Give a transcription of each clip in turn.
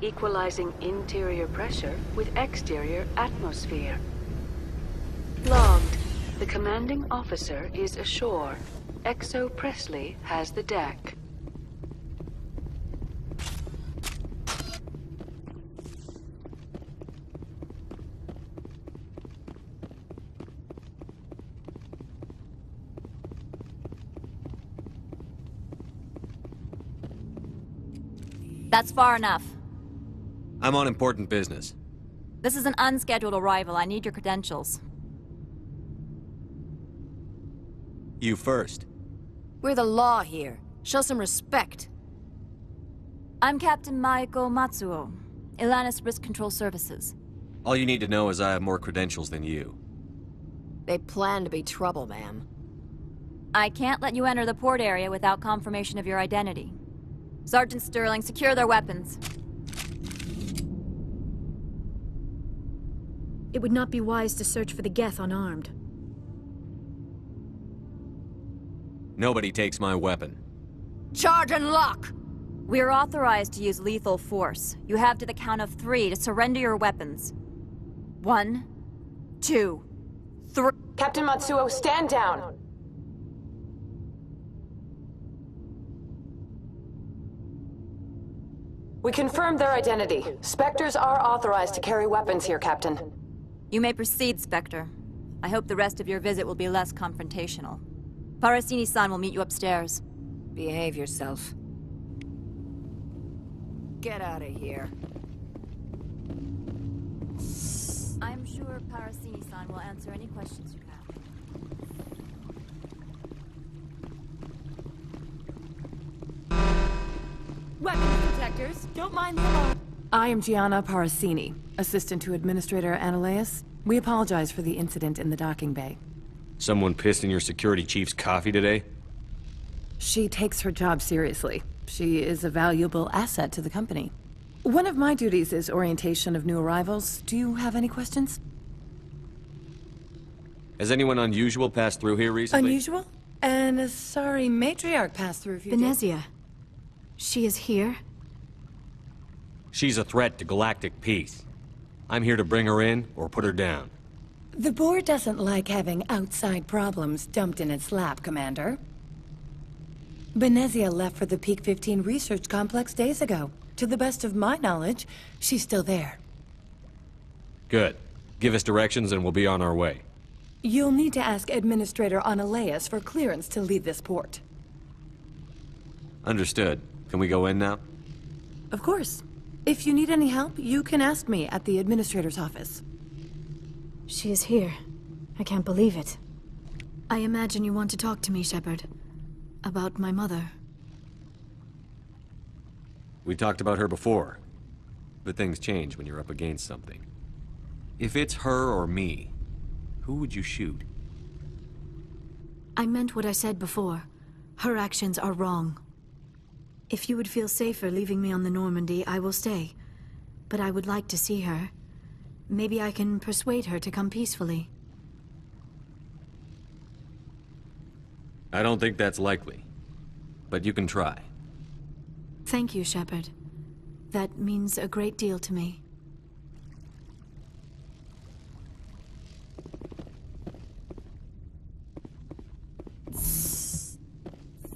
equalizing interior pressure with exterior atmosphere. Logged. The commanding officer is ashore. Exo Presley has the deck. That's far enough. I'm on important business. This is an unscheduled arrival. I need your credentials. You first. We're the law here. Show some respect. I'm Captain Maiko Matsuo, Ilanis Risk Control Services. All you need to know is I have more credentials than you. They plan to be trouble, ma'am. I can't let you enter the port area without confirmation of your identity. Sergeant Sterling, secure their weapons. It would not be wise to search for the Geth unarmed. Nobody takes my weapon. Charge and lock! We're authorized to use lethal force. You have to the count of 3 to surrender your weapons. 1, 2, 3. Captain Matsuo, stand down! We confirmed their identity. Spectres are authorized to carry weapons here, Captain. You may proceed, Spectre. I hope the rest of your visit will be less confrontational. Parasini-san will meet you upstairs. Behave yourself. Get out of here. I'm sure Parasini-san will answer any questions you have. Weapons protectors, don't mind the alarm. I am Gianna Parasini, assistant to Administrator Ananias. We apologize for the incident in the docking bay. Someone pissed in your security chief's coffee today? She takes her job seriously. She is a valuable asset to the company. One of my duties is orientation of new arrivals. Do you have any questions? Has anyone unusual passed through here recently? Unusual? And a sorry matriarch passed through a few days. Venezia. She is here? She's a threat to galactic peace. I'm here to bring her in or put her down. The board doesn't like having outside problems dumped in its lap, Commander. Venezia left for the Peak 15 research complex days ago. To the best of my knowledge, she's still there. Good. Give us directions and we'll be on our way. You'll need to ask Administrator Ananias for clearance to leave this port. Understood. Can we go in now? Of course. If you need any help, you can ask me at the Administrator's office. She is here. I can't believe it. I imagine you want to talk to me, Shepard. About my mother. We talked about her before. But things change when you're up against something. If it's her or me, who would you shoot? I meant what I said before. Her actions are wrong. If you would feel safer leaving me on the Normandy, I will stay. But I would like to see her. Maybe I can persuade her to come peacefully. I don't think that's likely. But you can try. Thank you, Shepard. That means a great deal to me.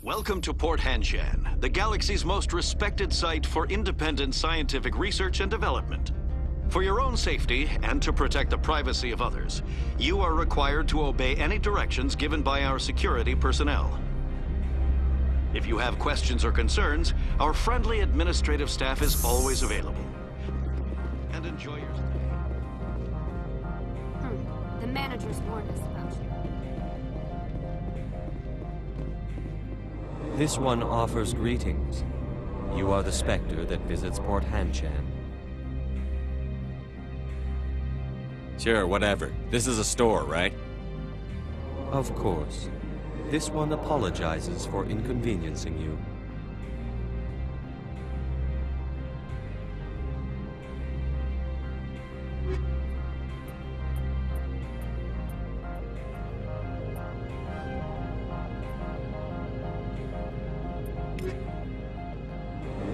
Welcome to Port Hanshan, the galaxy's most respected site for independent scientific research and development. For your own safety and to protect the privacy of others, you are required to obey any directions given by our security personnel. If you have questions or concerns, our friendly administrative staff is always available. And enjoy your stay. The managers warned us about you. This one offers greetings. You are the Spectre that visits Port Hanshan. Sure, whatever. This is a store, right? Of course. This one apologizes for inconveniencing you.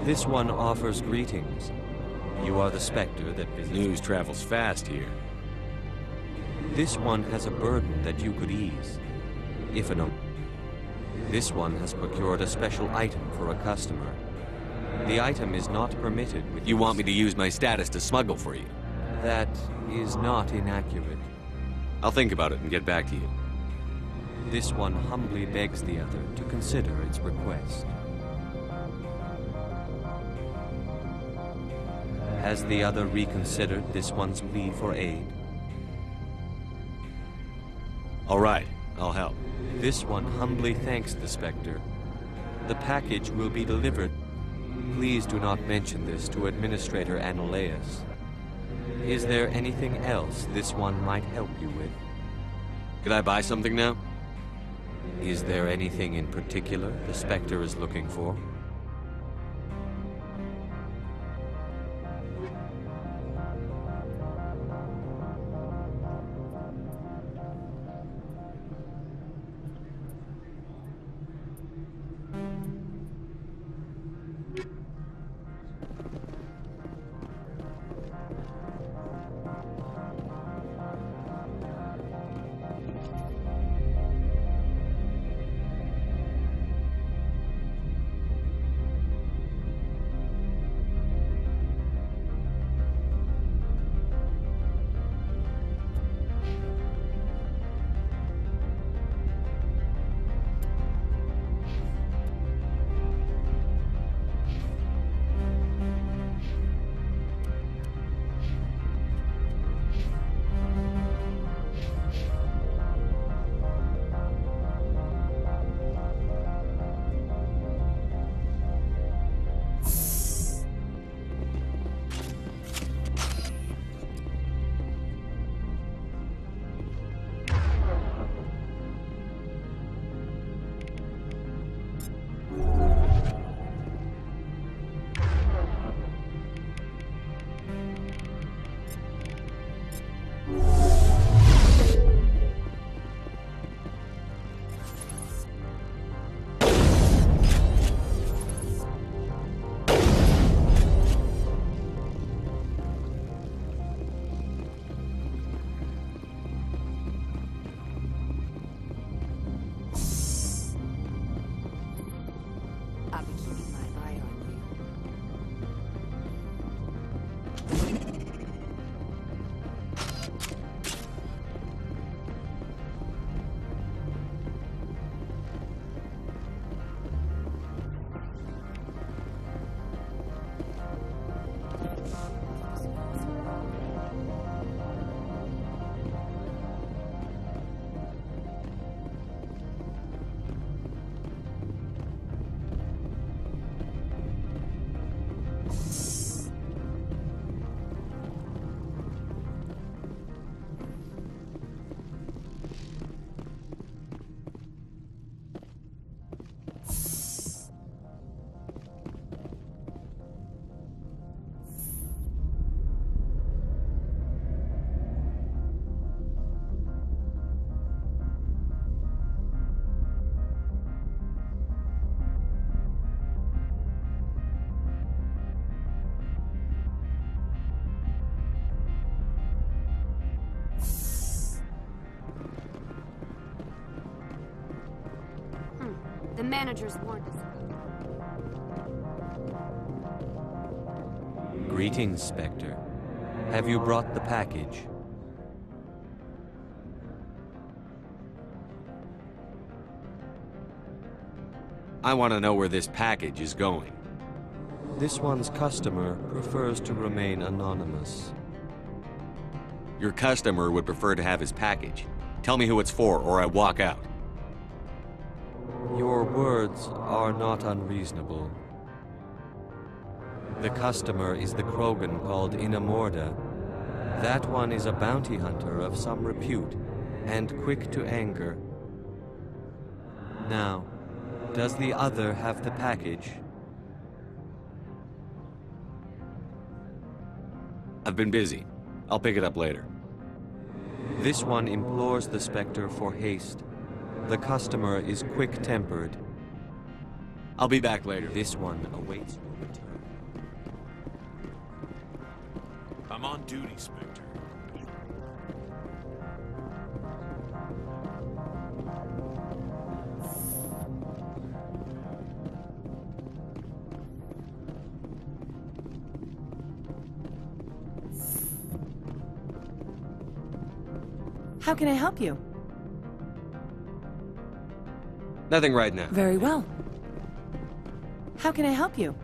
This one offers greetings. You are the Spectre that visits... News travels fast here. This one has a burden that you could ease. If an... This one has procured a special item for a customer. The item is not permitted with... You want me to use my status to smuggle for you? That is not inaccurate. I'll think about it and get back to you. This one humbly begs the other to consider its request. Has the other reconsidered this one's plea for aid? All right, I'll help. This one humbly thanks the Spectre. The package will be delivered. Please do not mention this to Administrator Anoleus. Is there anything else this one might help you with? Could I buy something now? Is there anything in particular the Spectre is looking for? The managers warned us. Greetings, Spectre. Have you brought the package? I want to know where this package is going. This one's customer prefers to remain anonymous. Your customer would prefer to have his package. Tell me who it's for, or I walk out. Your words are not unreasonable. The customer is the Krogan called Inamorda. That one is a bounty hunter of some repute, and quick to anger. Now, does the other have the package? I've been busy. I'll pick it up later. This one implores the Spectre for haste. The customer is quick-tempered. I'll be back later. This one awaits your return. I'm on duty, Spectre. How can I help you? Nothing right now. Very well. How can I help you?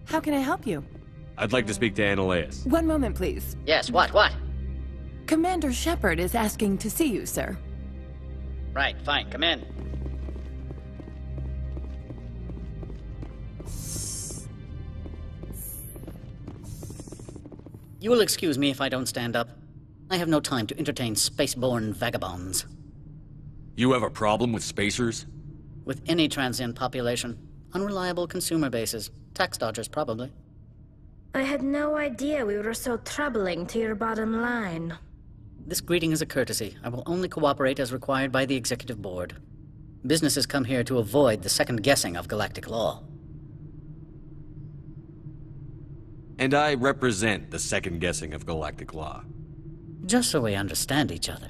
How can I help you? I'd like to speak to Annaleas. One moment, please. Yes, what? Commander Shepard is asking to see you, sir. Right, fine, come in. You will excuse me if I don't stand up. I have no time to entertain spaceborne vagabonds. You have a problem with spacers? With any transient population. Unreliable consumer bases. Tax dodgers, probably. I had no idea we were so troubling to your bottom line. This greeting is a courtesy. I will only cooperate as required by the Executive Board. Businesses come here to avoid the second guessing of galactic law. And I represent the second guessing of galactic law. Just so we understand each other.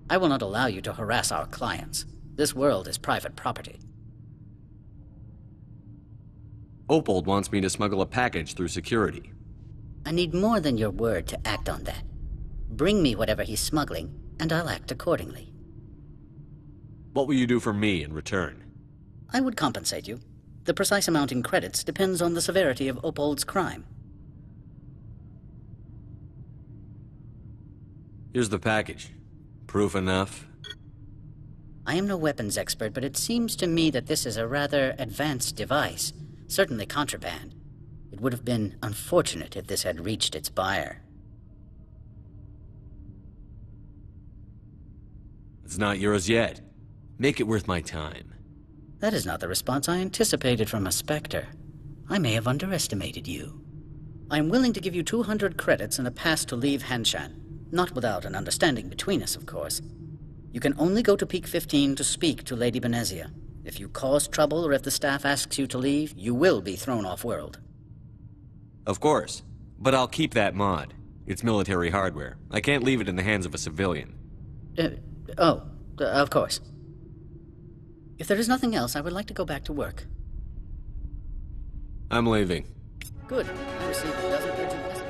I will not allow you to harass our clients. This world is private property. Opold wants me to smuggle a package through security. I need more than your word to act on that. Bring me whatever he's smuggling, and I'll act accordingly. What will you do for me in return? I would compensate you. The precise amount in credits depends on the severity of Opold's crime. Here's the package. Proof enough? I am no weapons expert, but it seems to me that this is a rather advanced device. Certainly contraband. It would have been unfortunate if this had reached its buyer. It's not yours yet. Make it worth my time. That is not the response I anticipated from a Spectre. I may have underestimated you. I am willing to give you 200 credits and a pass to leave Hanshan. Not without an understanding between us, of course. You can only go to Peak 15 to speak to Lady Benezia. If you cause trouble or if the staff asks you to leave, you will be thrown off-world. Of course. But I'll keep that mod. It's military hardware. I can't leave it in the hands of a civilian. Of course. If there is nothing else, I would like to go back to work. I'm leaving. Good. I received a dozen urgent messages.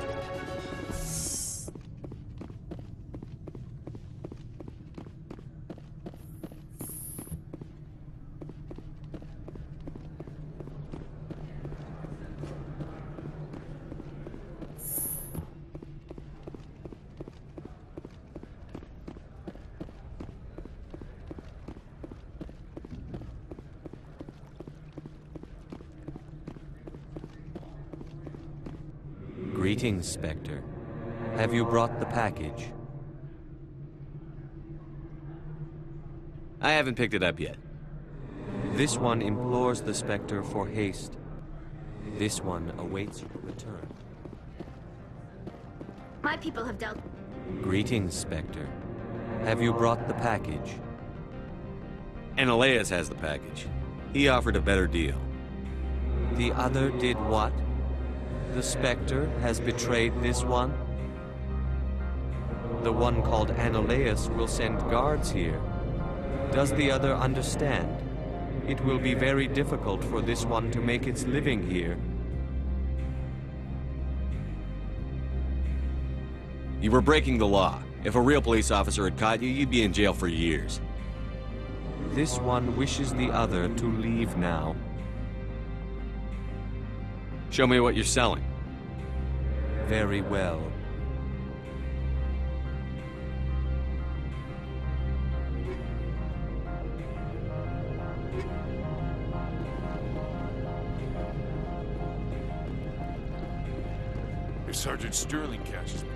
Greetings, Spectre. Have you brought the package? I haven't picked it up yet. This one implores the Spectre for haste. This one awaits your return. My people have dealt... Greetings, Spectre. Have you brought the package? Annaleas has the package. He offered a better deal. The other did what? The Spectre has betrayed this one? The one called Annaleas will send guards here. Does the other understand? It will be very difficult for this one to make its living here. You were breaking the law. If a real police officer had caught you, you'd be in jail for years. This one wishes the other to leave now. Show me what you're selling. Very well. If Sergeant Sterling catches me,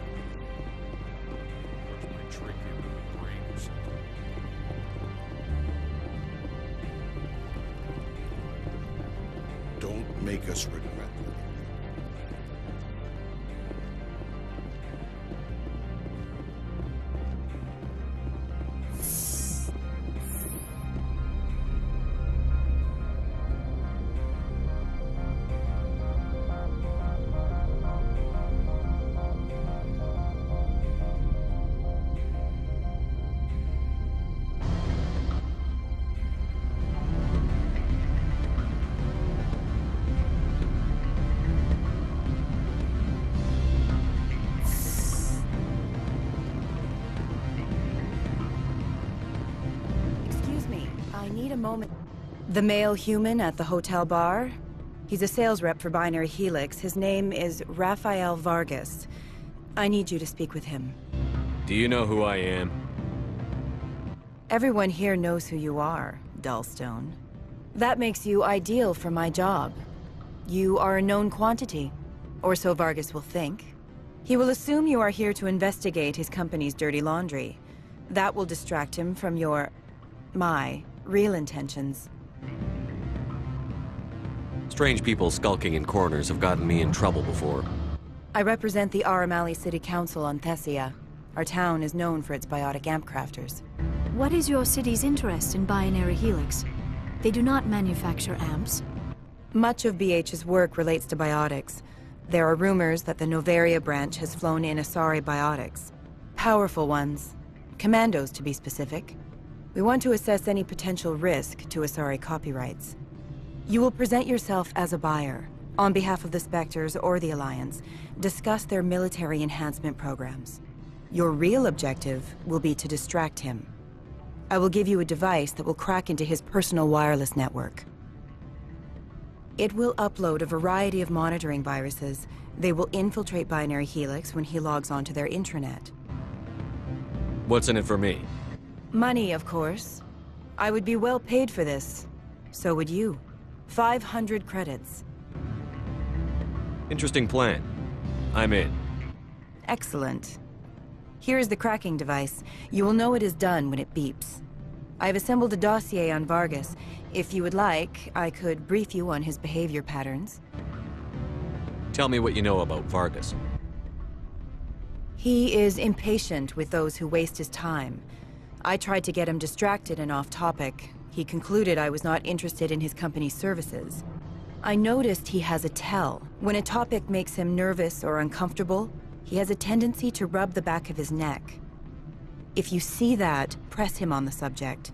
my trick in the brain or something. Don't make us regret it. need a moment. The male human at the hotel bar? He's a sales rep for Binary Helix. His name is Rafael Vargas. I need you to speak with him. Do you know who I am? Everyone here knows who you are, Dullstone. That makes you ideal for my job. You are a known quantity, or so Vargas will think. He will assume you are here to investigate his company's dirty laundry. That will distract him from my real intentions. Strange people skulking in corners have gotten me in trouble before. I represent the Aramali City Council on Thessia. Our town is known for its biotic amp crafters. What is your city's interest in Binary Helix? They do not manufacture amps. Much of BH's work relates to biotics. There are rumors that the Novaria branch has flown in Asari biotics. Powerful ones. Commandos, to be specific. We want to assess any potential risk to Asari copyrights. You will present yourself as a buyer, on behalf of the Spectres or the Alliance, discuss their military enhancement programs. Your real objective will be to distract him. I will give you a device that will crack into his personal wireless network. It will upload a variety of monitoring viruses. They will infiltrate Binary Helix when he logs onto their intranet. What's in it for me? Money, of course. I would be well paid for this. So would you. 500 credits. Interesting plan. I'm in. Excellent. Here is the cracking device. You will know it is done when it beeps. I have assembled a dossier on Vargas. If you would like, I could brief you on his behavior patterns. Tell me what you know about Vargas. He is impatient with those who waste his time. I tried to get him distracted and off topic. He concluded I was not interested in his company's services. I noticed he has a tell. When a topic makes him nervous or uncomfortable, he has a tendency to rub the back of his neck. If you see that, press him on the subject.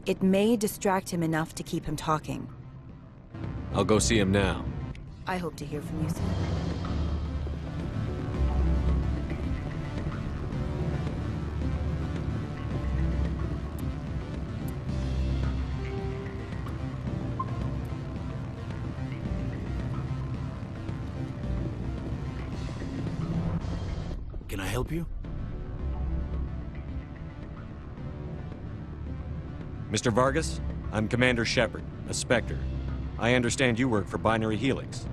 It may distract him enough to keep him talking. I'll go see him now. I hope to hear from you soon. Can I help you? Mr. Vargas, I'm Commander Shepard, a Spectre. I understand you work for Binary Helix.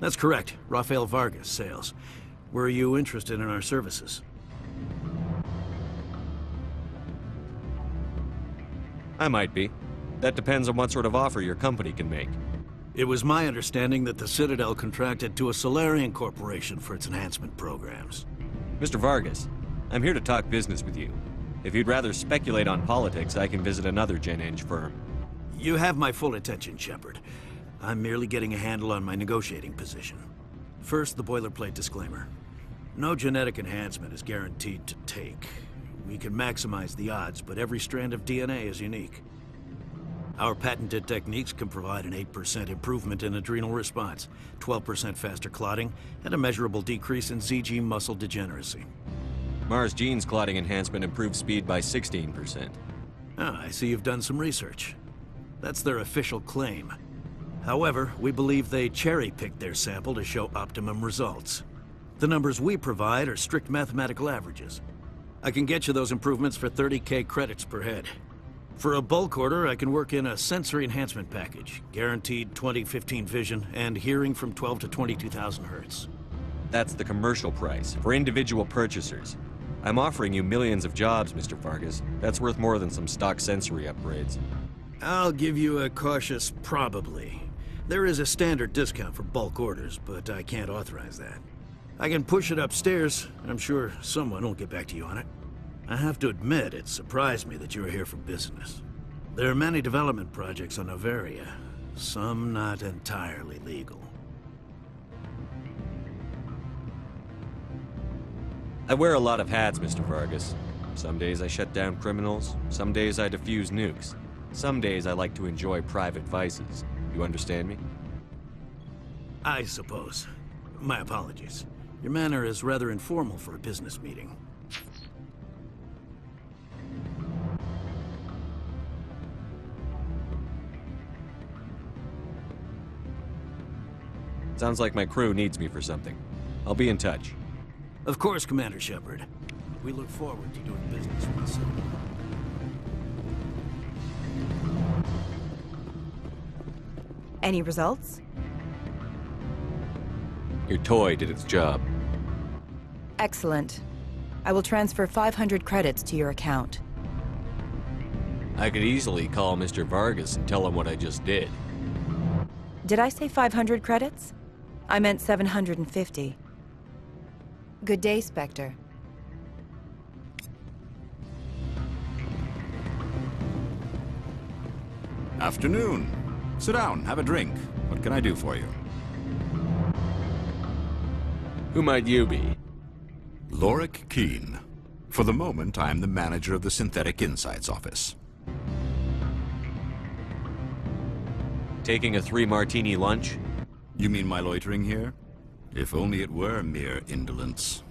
That's correct. Rafael Vargas, sales. Were you interested in our services? I might be. That depends on what sort of offer your company can make. It was my understanding that the Citadel contracted to a Solarian corporation for its enhancement programs. Mr. Vargas, I'm here to talk business with you. If you'd rather speculate on politics, I can visit another Gen-Eng firm. You have my full attention, Shepard. I'm merely getting a handle on my negotiating position. First, the boilerplate disclaimer. No genetic enhancement is guaranteed to take. We can maximize the odds, but every strand of DNA is unique. Our patented techniques can provide an 8% improvement in adrenal response, 12% faster clotting, and a measurable decrease in ZG muscle degeneracy. Mars Gene's clotting enhancement improves speed by 16%. Ah, I see you've done some research. That's their official claim. However, we believe they cherry-picked their sample to show optimum results. The numbers we provide are strict mathematical averages. I can get you those improvements for 30K credits per head. For a bulk order, I can work in a sensory enhancement package, guaranteed 20/15 vision, and hearing from 12 to 22,000 hertz. That's the commercial price, for individual purchasers. I'm offering you millions of jobs, Mr. Vargas. That's worth more than some stock sensory upgrades. I'll give you a cautious probably. There is a standard discount for bulk orders, but I can't authorize that. I can push it upstairs. I'm sure someone will get back to you on it. I have to admit, it surprised me that you were here for business. There are many development projects on Novaria, some not entirely legal. I wear a lot of hats, Mr. Vargas. Some days I shut down criminals, some days I defuse nukes. Some days I like to enjoy private vices. You understand me? I suppose. My apologies. Your manner is rather informal for a business meeting. Sounds like my crew needs me for something. I'll be in touch. Of course, Commander Shepard. We look forward to doing business with you soon. Any results? Your toy did its job. Excellent. I will transfer 500 credits to your account. I could easily call Mr. Vargas and tell him what I just did. Did I say 500 credits? I meant 750. Good day, Spectre. Afternoon. Sit down, have a drink. What can I do for you? Who might you be? Lorik Keene. For the moment, I am the manager of the Synthetic Insights Office. Taking a 3-martini lunch? You mean my loitering here? If only it were mere indolence.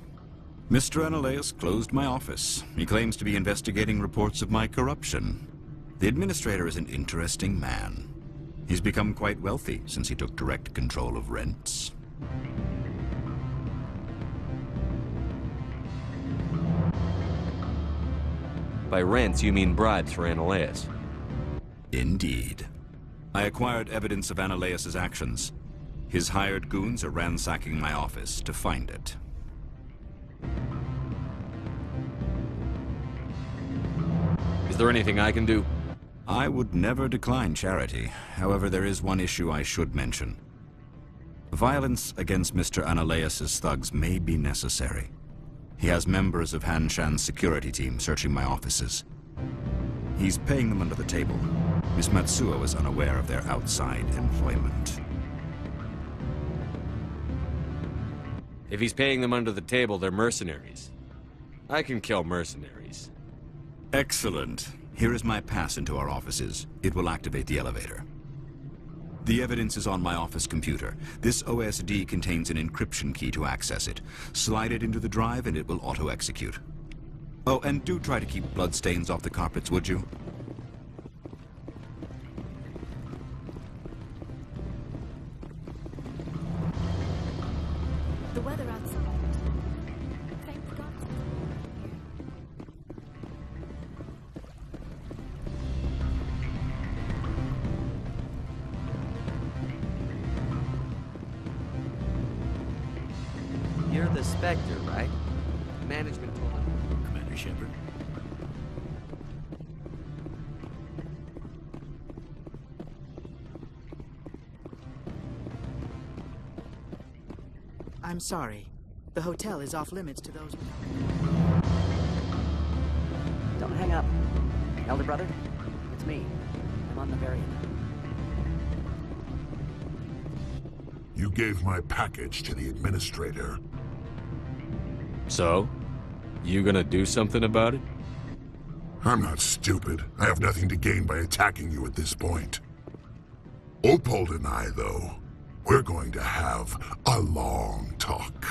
Mr. Analaeus closed my office. He claims to be investigating reports of my corruption. The administrator is an interesting man. He's become quite wealthy since he took direct control of rents. By rents, you mean bribes for Analaeus. Indeed. I acquired evidence of Analaeus' actions. His hired goons are ransacking my office to find it. Is there anything I can do? I would never decline charity. However, there is one issue I should mention. Violence against Mr. Analaeus' thugs may be necessary. He has members of Hanshan's security team searching my offices. He's paying them under the table. Miss Matsuo is unaware of their outside employment. If he's paying them under the table, they're mercenaries. I can kill mercenaries. Excellent. Here is my pass into our offices. It will activate the elevator. The evidence is on my office computer. This OSD contains an encryption key to access it. Slide it into the drive and it will auto-execute. Oh, and do try to keep bloodstains off the carpets, would you? The weather outside. Thank God. You're the Spectre, right? Management told him. Commander Shepard. I'm sorry. The hotel is off limits to those. Don't hang up. Elder brother, it's me. I'm on the Varian. You gave my package to the administrator. So? You gonna do something about it? I'm not stupid. I have nothing to gain by attacking you at this point. Opold and I, though, we're going to have a long talk.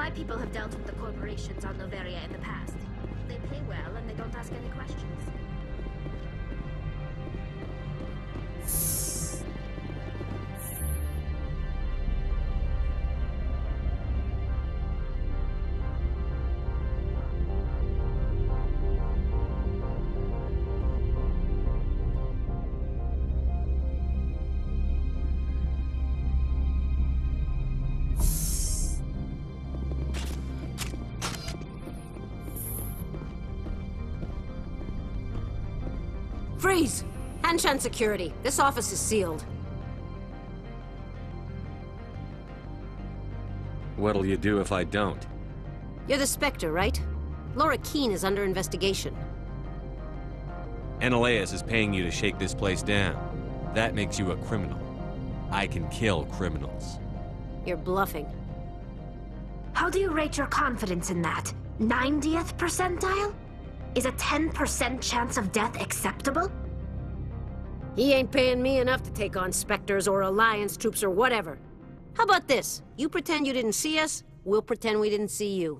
My people have dealt with the corporations on Noveria in the past. They pay well and they don't ask any questions. Freeze! Hanshan security. This office is sealed. What'll you do if I don't? You're the Spectre, right? Laura Keene is under investigation. Annaleas is paying you to shake this place down. That makes you a criminal. I can kill criminals. You're bluffing. How do you rate your confidence in that? 90th percentile? Is a 10% chance of death acceptable? He ain't paying me enough to take on Spectres or Alliance troops or whatever. How about this? You pretend you didn't see us, we'll pretend we didn't see you.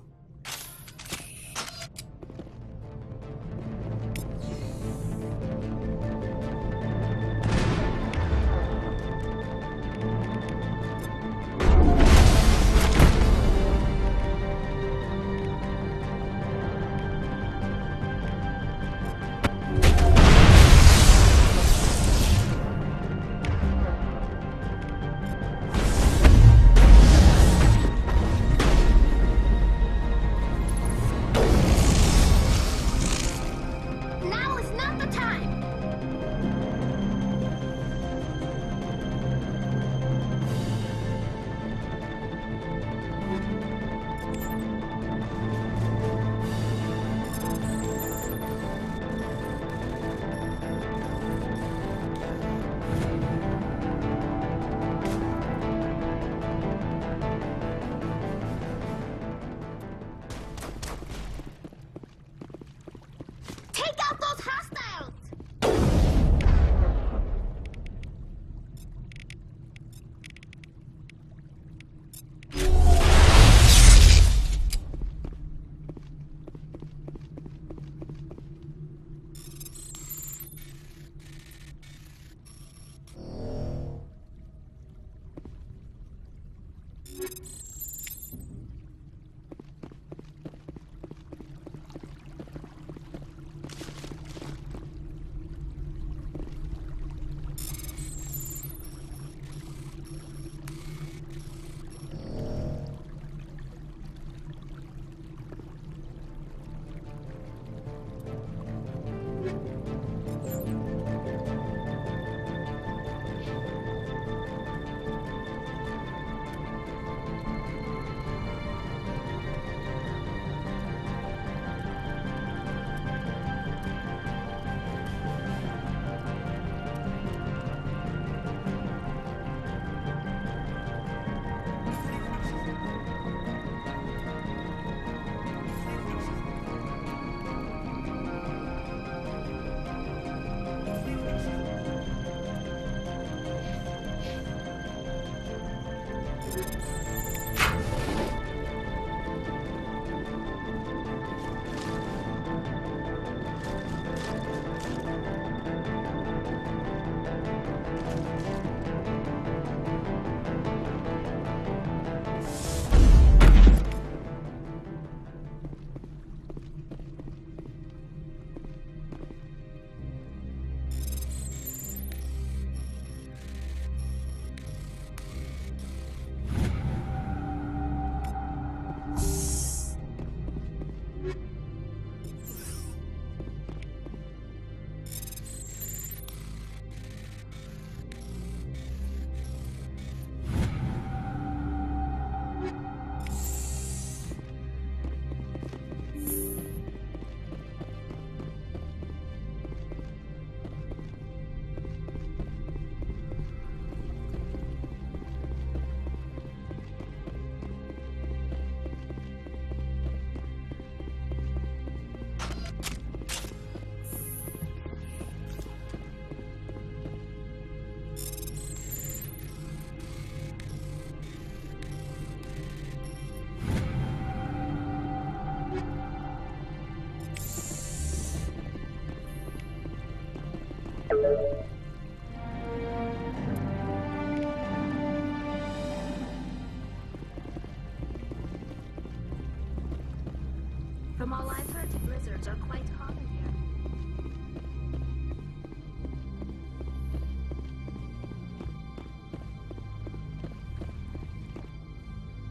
hazards are quite common here.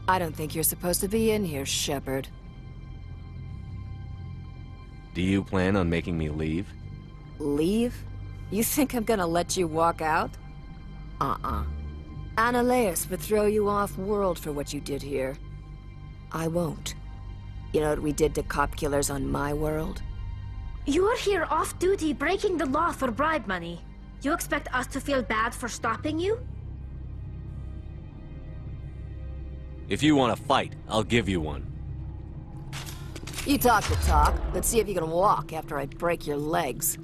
I don't think you're supposed to be in here, Shepard. Do you plan on making me leave? Leave? You think I'm gonna let you walk out? Annaleus would throw you off-world for what you did here. I won't. You know what we did to cop killers on my world? You're here off-duty breaking the law for bribe money. You expect us to feel bad for stopping you? If you want to fight, I'll give you one. You talk the talk. Let's see if you can walk after I break your legs.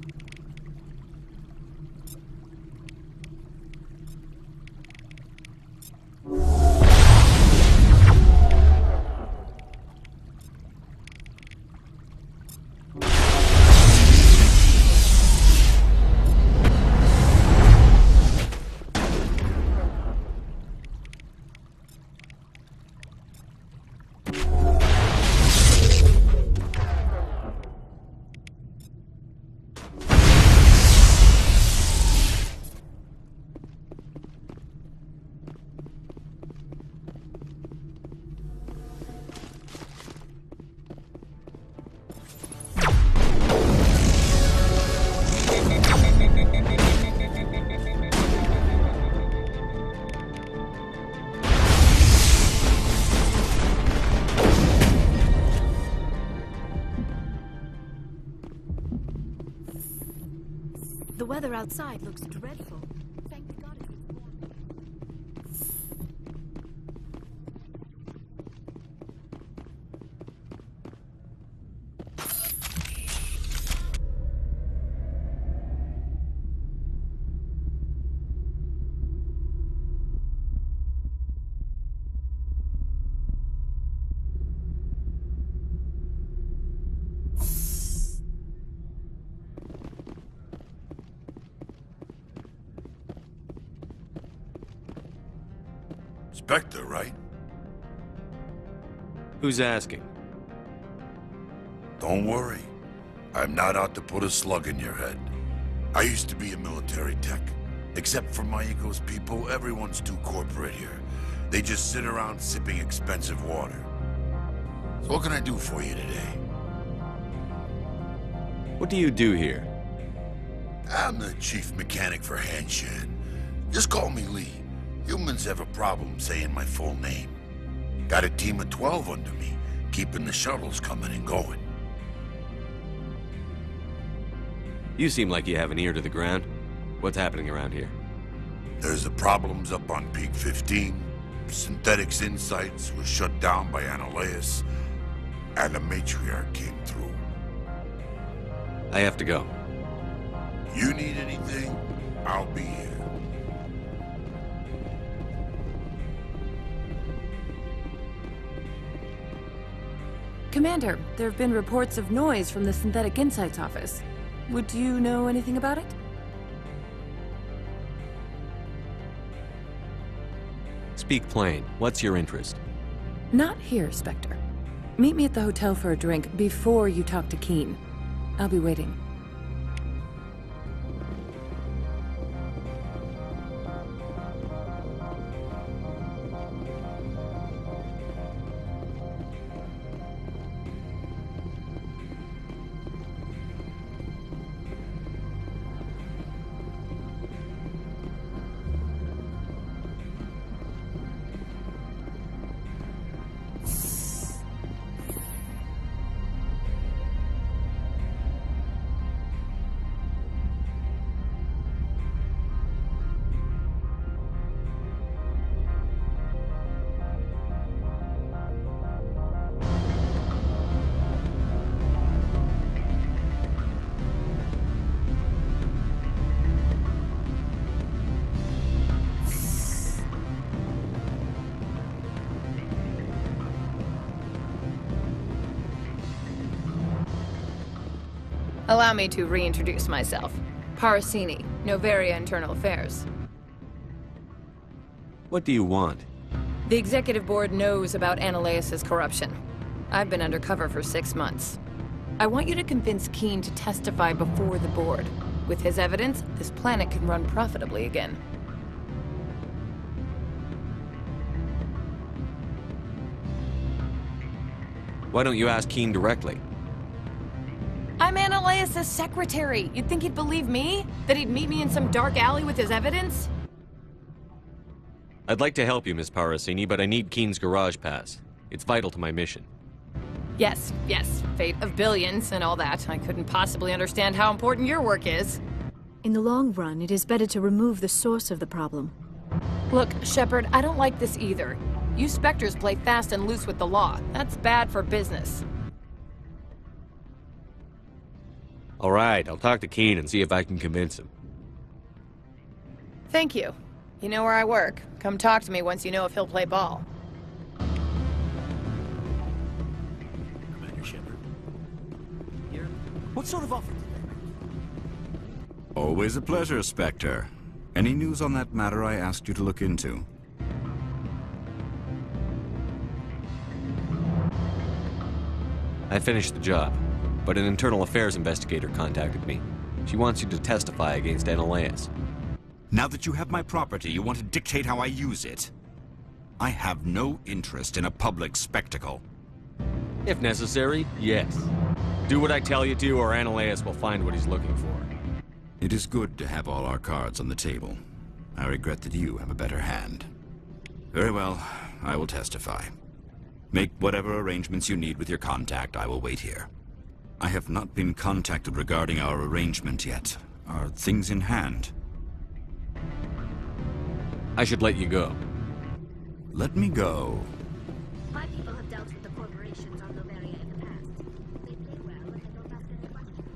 The weather outside looks dreadful. Thank God it's warm. Spectre, right? Who's asking? Don't worry. I'm not out to put a slug in your head. I used to be a military tech. Except for my ego's people, everyone's too corporate here. They just sit around sipping expensive water. So what can I do for you today? What do you do here? I'm the chief mechanic for Hanshan. Just call me Lee. Humans have a problem saying my full name. Got a team of 12 under me, keeping the shuttles coming and going. You seem like you have an ear to the ground. What's happening around here? There's the problems up on Peak 15. Synthetics Insights was shut down by Annaleus, and the matriarch came through. I have to go. You need anything, I'll be here. Commander, there have been reports of noise from the Synthetic Insights office. Would you know anything about it? Speak plain. What's your interest? Not here, Spectre. Meet me at the hotel for a drink before you talk to Keen. I'll be waiting. Allow me to reintroduce myself. Parasini, Novaria Internal Affairs. What do you want? The Executive Board knows about Annaleus' corruption. I've been undercover for 6 months. I want you to convince Keene to testify before the board. With his evidence, this planet can run profitably again. Why don't you ask Keene directly? I'm Annaleis' secretary. You'd think he'd believe me? That he'd meet me in some dark alley with his evidence? I'd like to help you, Miss Parasini, but I need Keene's garage pass. It's vital to my mission. Yes, fate of billions and all that. I couldn't possibly understand how important your work is. In the long run, it is better to remove the source of the problem. Look, Shepard, I don't like this either. You Spectres play fast and loose with the law. That's bad for business. All right, I'll talk to Keene and see if I can convince him. Thank you. You know where I work. Come talk to me once you know if he'll play ball. Commander Shepard. Here? What sort of offer? Always a pleasure, Spectre. Any news on that matter I asked you to look into? I finished the job, but an internal affairs investigator contacted me. She wants you to testify against Annaleis. Now that you have my property, you want to dictate how I use it? I have no interest in a public spectacle. If necessary, yes. Do what I tell you to, or Annaleis will find what he's looking for. It is good to have all our cards on the table. I regret that you have a better hand. Very well, I will testify. Make whatever arrangements you need with your contact. I will wait here. I have not been contacted regarding our arrangement yet. Are things in hand? I should let you go. Let me go. My people have dealt with the corporations on Noveria in the past. They play well and they don't ask any questions.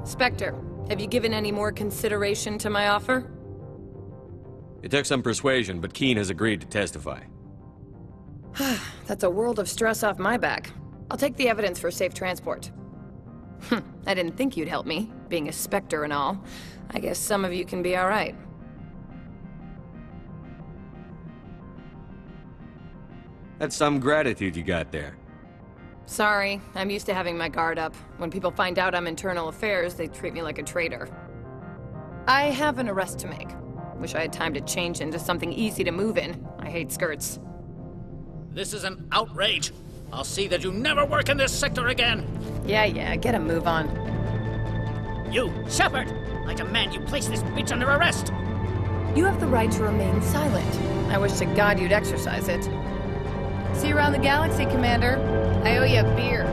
Spectre, have you given any more consideration to my offer? It took some persuasion, but Keene has agreed to testify. That's a world of stress off my back. I'll take the evidence for safe transport. I didn't think you'd help me, being a Spectre and all. I guess some of you can be alright. That's some gratitude you got there. Sorry, I'm used to having my guard up. When people find out I'm internal affairs, they treat me like a traitor. I have an arrest to make. Wish I had time to change into something easy to move in. I hate skirts. This is an outrage. I'll see that you never work in this sector again. Yeah, get a move on. You, Shepard! I demand you place this bitch under arrest! You have the right to remain silent. I wish to God you'd exercise it. See you around the galaxy, Commander. I owe you a beer.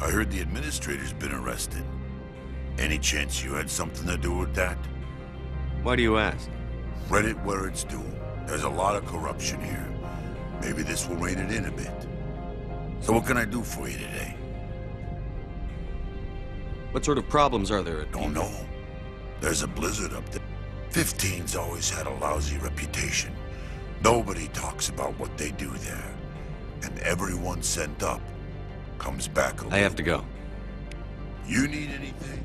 I heard the administrator's been arrested. Any chance you had something to do with that? Why do you ask? Read it where it's due. There's a lot of corruption here. Maybe this will rein it in a bit. So what can I do for you today? What sort of problems are there at Don't know. There's a blizzard up there. 15's always had a lousy reputation. Nobody talks about what they do there. And everyone sent up comes back a little. I have to go. You need anything?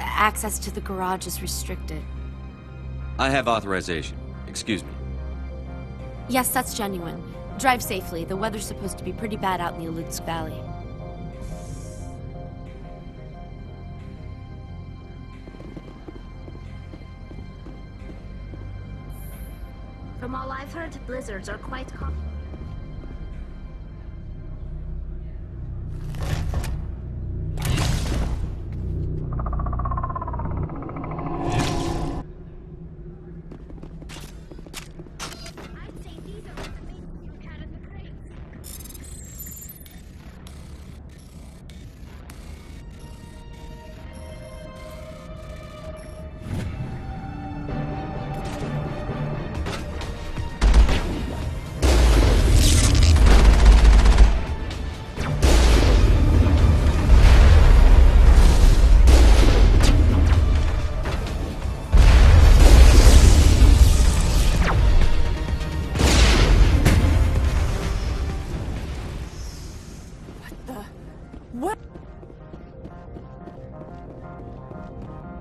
Access to the garage is restricted. I have authorization. Excuse me. Yes, that's genuine. Drive safely. The weather's supposed to be pretty bad out in the Alutsk Valley. From all I've heard, blizzards are quite common.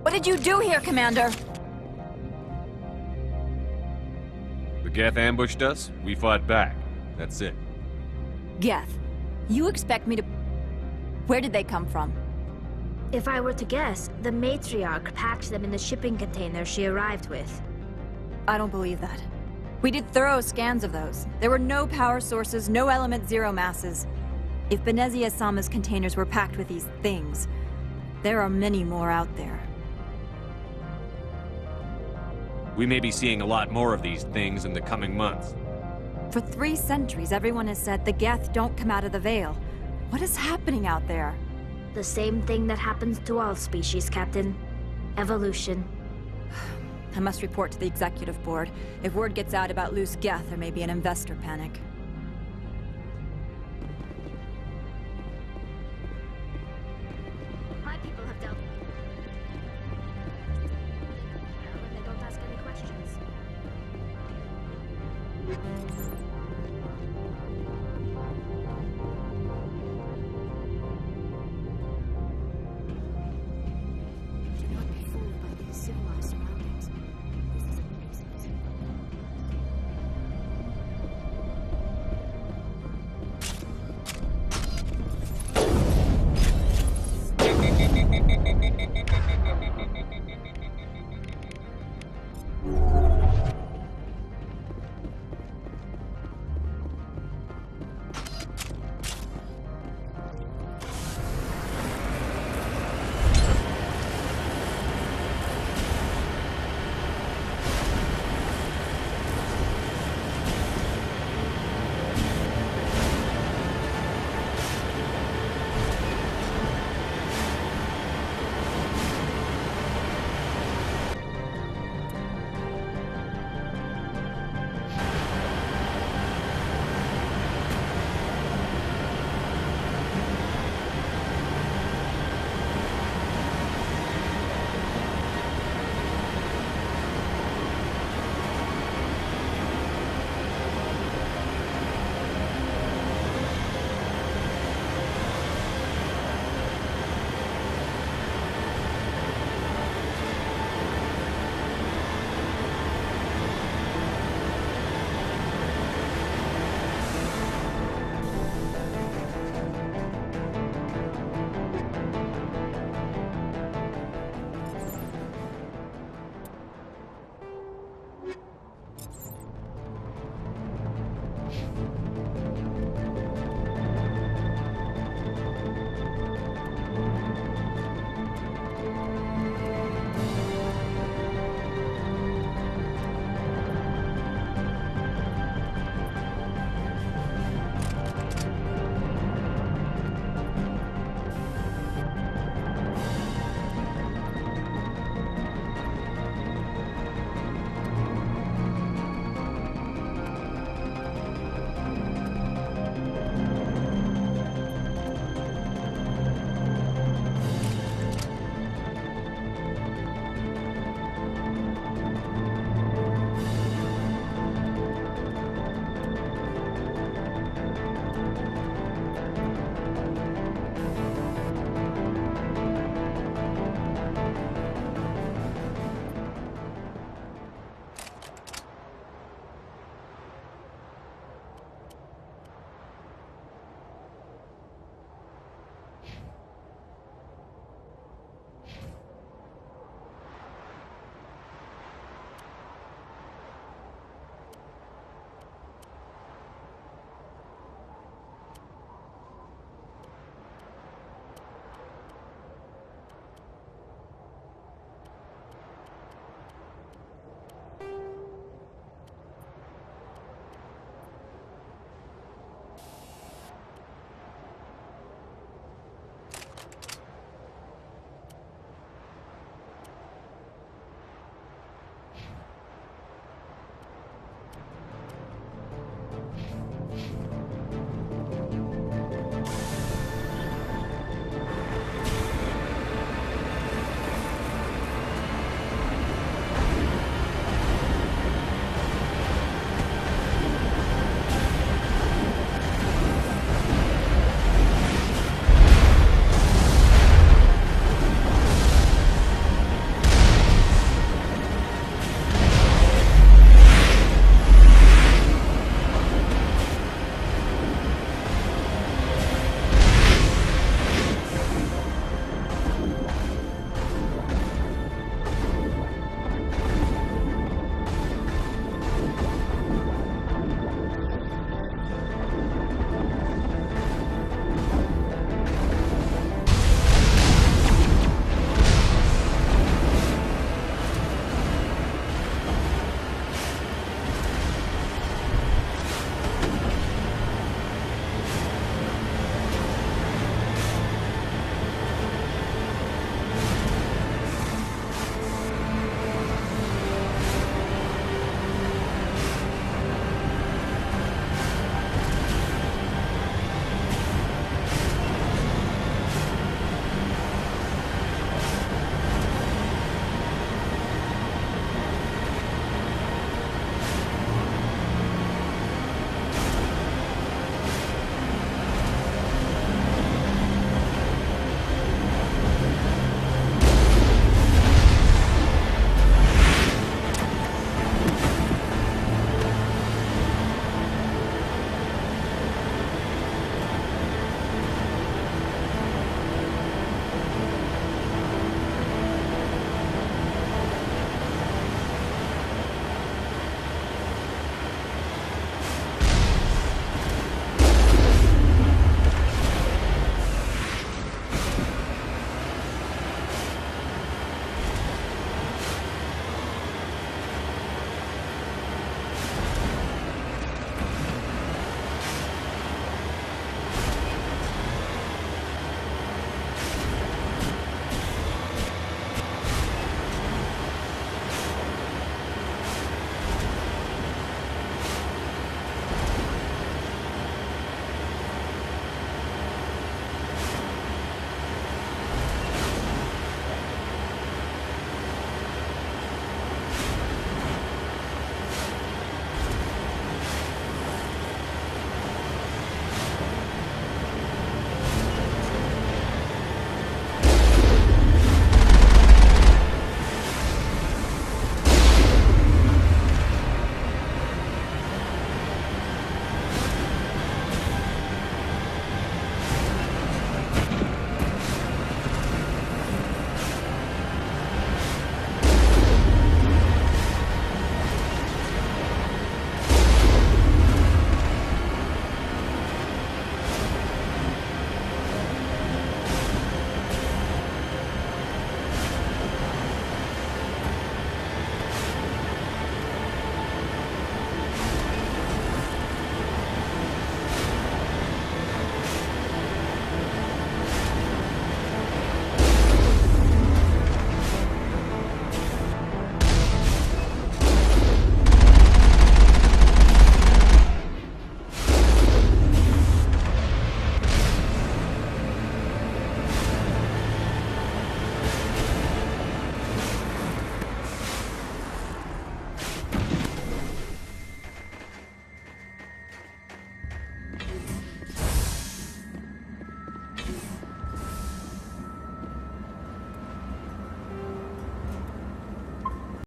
What did you do here, Commander? The Geth ambushed us, we fought back. That's it. Geth, you expect me to... Where did they come from? If I were to guess, the matriarch packed them in the shipping container she arrived with. I don't believe that. We did thorough scans of those. There were no power sources, no element zero masses. If Benezia Sama's containers were packed with these things, there are many more out there. We may be seeing a lot more of these things in the coming months. For 3 centuries, everyone has said the Geth don't come out of the Veil. What is happening out there? The same thing that happens to all species, Captain. Evolution. I must report to the Executive Board. If word gets out about loose Geth, there may be an investor panic. My people have dealt well, and they don't ask any questions. Do not be fooled by these civilized surroundings. This is a place.